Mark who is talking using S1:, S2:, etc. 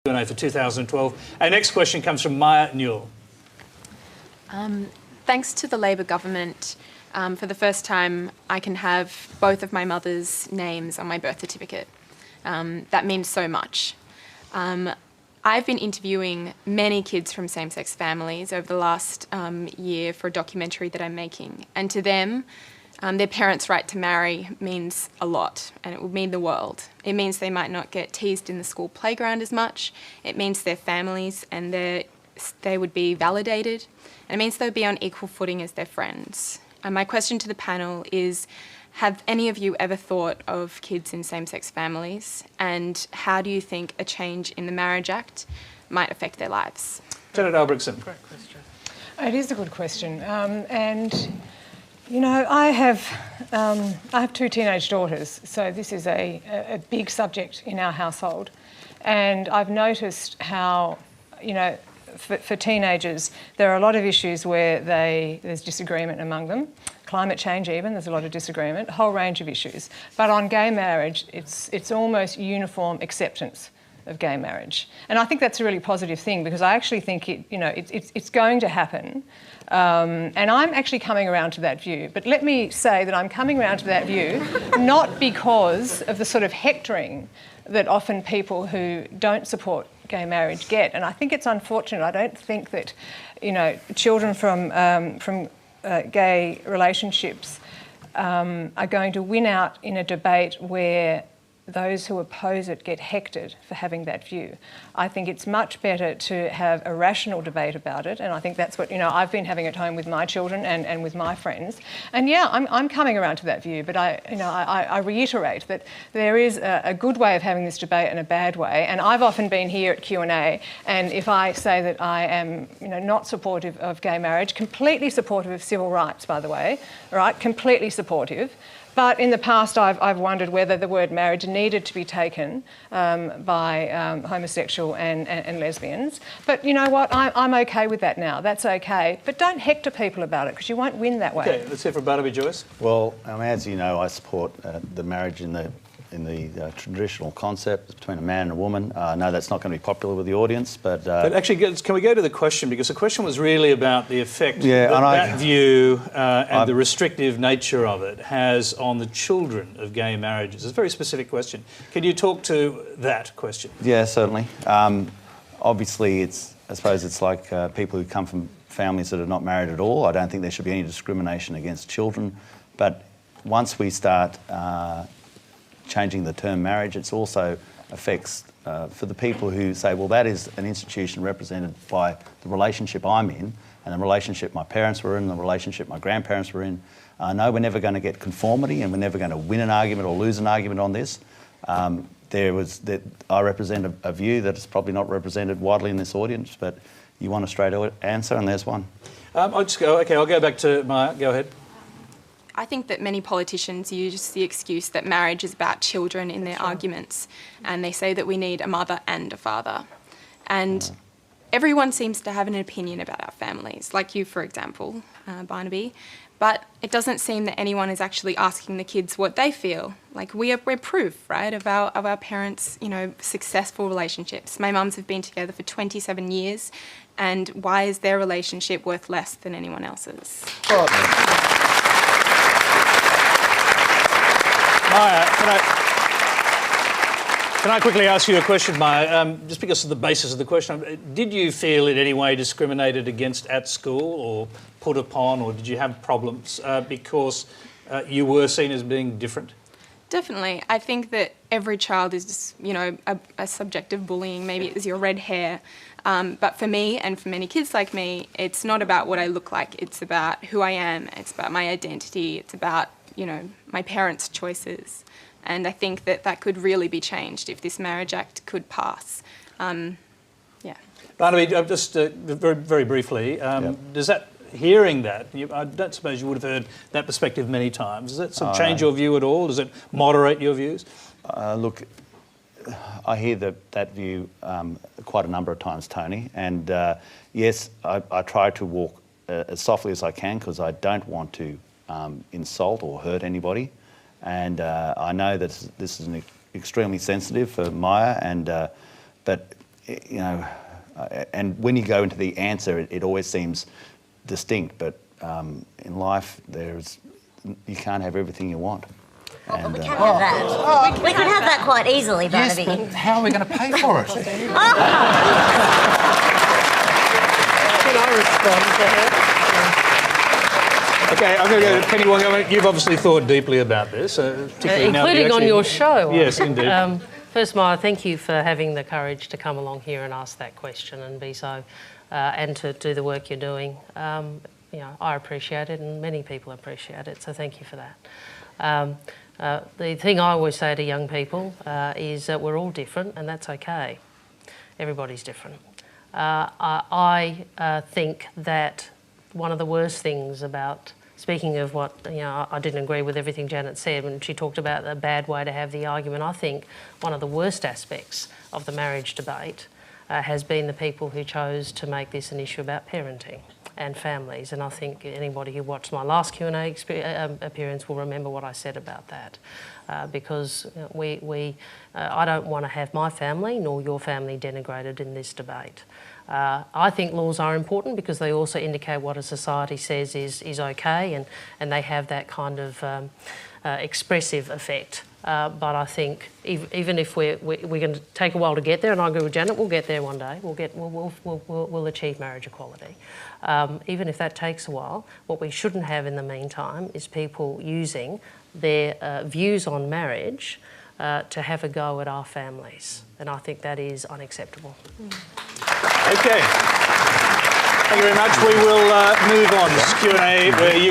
S1: Q&A for 2012. Our next question comes from Maya Newell.
S2: Thanks to the Labor government, for the first time I can have both of my mother's names on my birth certificate. That means so much. I've been interviewing many kids from same-sex families over the last year for a documentary that I'm making, and to them, their parents' right to marry means a lot, and it would mean the world. It means they might not get teased in the school playground as much. It means their families and they would be validated, and it means they'll be on equal footing as their friends. And my question to the panel is, have any of you ever thought of kids in same-sex families, and how do you think a change in the Marriage Act might affect their lives?
S1: Senator Albrechtsen.
S3: Great question. It is a good question, and you know, I have two teenage daughters, so this is a big subject in our household, and I've noticed how, you know, for teenagers, there are a lot of issues where there's disagreement among them. Climate change even, there's a lot of disagreement, a whole range of issues. But on gay marriage, it's almost uniform acceptance of gay marriage. And I think that's a really positive thing, because I actually think it's going to happen. And I'm actually coming around to that view. But let me say that I'm coming around to that view not because of the sort of hectoring that often people who don't support gay marriage get. And I think it's unfortunate. I don't think that, you know, children from gay relationships are going to win out in a debate where those who oppose it get hectored for having that view. I think it's much better to have a rational debate about it, and I think that's what, you know, I've been having at home with my children and with my friends. And yeah, I'm coming around to that view, but I reiterate that there is a good way of having this debate and a bad way. And I've often been here at Q&A, and if I say that I am, you know, not supportive of gay marriage, completely supportive of civil rights, by the way, right, completely supportive. But in the past, I've wondered whether the word marriage needed to be taken by homosexual and lesbians. But you know what? I'm okay with that now. That's okay. But don't hector people about it, because you won't win that way.
S1: Okay, let's hear from Barnaby Joyce.
S4: Well, as you know, I support the marriage in the traditional concept between a man and a woman. I know that's not going to be popular with the audience, but
S1: actually, can we go to the question? Because the question was really about the effect
S4: Yeah,
S1: that view and the restrictive nature of it has on the children of gay marriages. It's a very specific question. Can you talk to that question?
S4: Yeah, certainly. Obviously, I suppose it's like people who come from families that are not married at all. I don't think there should be any discrimination against children. But once we start changing the term marriage, it also affects for the people who say, well, that is an institution represented by the relationship I'm in, and the relationship my parents were in, the relationship my grandparents were in. I know we're never going to get conformity, and we're never going to win an argument or lose an argument on this. I represent a view that is probably not represented widely in this audience, but you want a straight answer, and there's one.
S1: I'll go back to Maya. Go ahead.
S2: I think that many politicians use the excuse that marriage is about children in their arguments, and they say that we need a mother and a father. And everyone seems to have an opinion about our families, like you, for example, Barnaby. But it doesn't seem that anyone is actually asking the kids what they feel. Like we're proof, right, of our parents', you know, successful relationships. My mums have been together for 27 years, and why is their relationship worth less than anyone else's?
S1: Maya, can I quickly ask you a question, Maya? Just because of the basis of the question, did you feel in any way discriminated against at school or put upon, or did you have problems because you were seen as being different?
S2: Definitely. I think that every child is, you know, a subject of bullying. Maybe it was your red hair. But for me and for many kids like me, it's not about what I look like. It's about who I am. It's about my identity. It's about, you know, my parents' choices. And I think that could really be changed if this Marriage Act could pass. Yeah.
S1: Barnaby, just very, very briefly, does that, hearing that, I don't suppose you would have heard that perspective many times. Does that sort of change your view at all? Does it moderate your views?
S4: Look, I hear that view quite a number of times, Tony. And yes, I try to walk as softly as I can, because I don't want to insult or hurt anybody. And I know that this is extremely sensitive for Maya, but you know, and when you go into the answer, it always seems distinct. But in life, you can't have everything you want.
S5: But we can have that. We can have that quite easily, Barnaby.
S6: Yes, but how are we going to pay for it?
S7: Can I respond to her?
S1: Okay, I'm going to go to Penny Wong. I mean, you've obviously thought deeply about this, particularly now that you
S7: Including on
S1: actually-
S7: your show.
S1: Yes, indeed.
S7: First, Maya, thank you for having the courage to come along here and ask that question and be so, and to do the work you're doing. You know, I appreciate it, and many people appreciate it. So thank you for that. The thing I always say to young people is that we're all different, and that's okay. Everybody's different. I think that one of the worst things about, speaking of what, you know, I didn't agree with everything Janet said when she talked about the bad way to have the argument. I think one of the worst aspects of the marriage debate has been the people who chose to make this an issue about parenting and families. And I think anybody who watched my last Q&A appearance will remember what I said about that. Because I don't want to have my family nor your family denigrated in this debate. I think laws are important because they also indicate what a society says is okay, and they have that kind of expressive effect. But I think even if we're going to take a while to get there, and I agree with Janet, we'll get there one day. We'll achieve marriage equality. Even if that takes a while, what we shouldn't have in the meantime is people using their views on marriage to have a go at our families, and I think that is unacceptable.
S1: Okay. Thank you very much. We will move on. This is Q&A where you